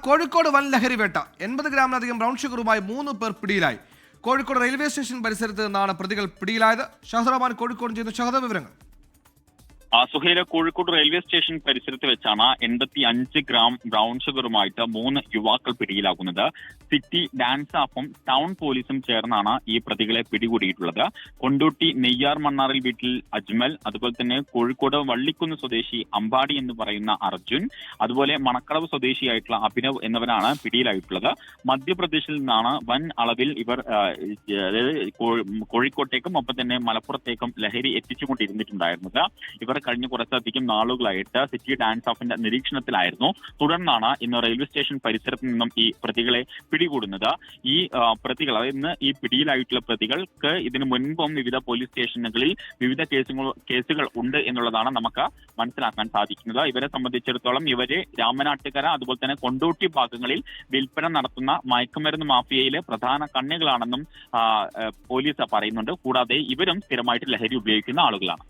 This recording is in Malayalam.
കോഴിക്കോട് വൻ ലഹരിവേട്ട 80 ഗ്രാമിലധികം ബ്രൗൺ ഷുഗറുമായി 3 പേർ പിടിയിലായി. കോഴിക്കോട് റെയിൽവേ സ്റ്റേഷൻ പരിസരത്ത് നിന്നാണ് പ്രതികൾ പിടിയിലായത്. ഷഹ്റമാൻ കോഴിക്കോട് ചെയ്യുന്ന ഷഹദ വിവരങ്ങൾ. സുഹൈല, കോഴിക്കോട് റെയിൽവേ സ്റ്റേഷൻ പരിസരത്ത് വെച്ചാണ് 85 ഗ്രാം ബ്രൗൺ ഷുഗറുമായിട്ട് 3 യുവാക്കൾ പിടിയിലാകുന്നത്. സിറ്റി ഡാൻസ് ആപ്പും ടൗൺ പോലീസും ചേർന്നാണ് ഈ പ്രതികളെ പിടികൂടിയിട്ടുള്ളത്. കൊണ്ടോട്ടി നെയ്യാർ മണ്ണാറിൽ വീട്ടിൽ അജ്മൽ, അതുപോലെ തന്നെ കോഴിക്കോട് വള്ളിക്കുന്ന് സ്വദേശി അമ്പാടി എന്ന് പറയുന്ന അർജുൻ, അതുപോലെ മണക്കടവ് സ്വദേശിയായിട്ടുള്ള അഭിനവ് എന്നിവരാണ് പിടിയിലായിട്ടുള്ളത്. മധ്യപ്രദേശിൽ നിന്നാണ് വൻ അളവിൽ ഇവർ കോഴിക്കോട്ടേക്കും ഒപ്പം തന്നെ മലപ്പുറത്തേക്കും ലഹരി എത്തിച്ചുകൊണ്ടിരുന്നിട്ടുണ്ടായിരുന്നത്. ഇവർ കഴിഞ്ഞ കുറച്ചധികം നാളുകളായിട്ട് സിറ്റി ഡാൻസ് ഓഫിന്റെ നിരീക്ഷണത്തിലായിരുന്നു. തുടർന്നാണ് ഇന്ന് റെയിൽവേ സ്റ്റേഷൻ പരിസരത്ത് നിന്നും ഈ പ്രതികളെ പിടികൂടുന്നത്. ഈ പ്രതികൾ, അതായത് ഇന്ന് ഈ പിടിയിലായിട്ടുള്ള പ്രതികൾക്ക് ഇതിനു മുൻപും വിവിധ പോലീസ് സ്റ്റേഷനുകളിൽ വിവിധ കേസുകൾ ഉണ്ട് എന്നുള്ളതാണ് നമുക്ക് മനസ്സിലാക്കാൻ സാധിക്കുന്നത്. ഇവരെ സംബന്ധിച്ചിടത്തോളം ഇവര് രാമനാട്ടുകര അതുപോലെ തന്നെ കൊണ്ടോട്ടി ഭാഗങ്ങളിൽ വിൽപ്പന നടത്തുന്ന മയക്കുമരുന്ന് മാഫിയയിലെ പ്രധാന കണ്ണികളാണെന്നും പോലീസ് പറയുന്നുണ്ട്. കൂടാതെ ഇവരും സ്ഥിരമായിട്ട് ലഹരി ഉപയോഗിക്കുന്ന ആളുകളാണ്.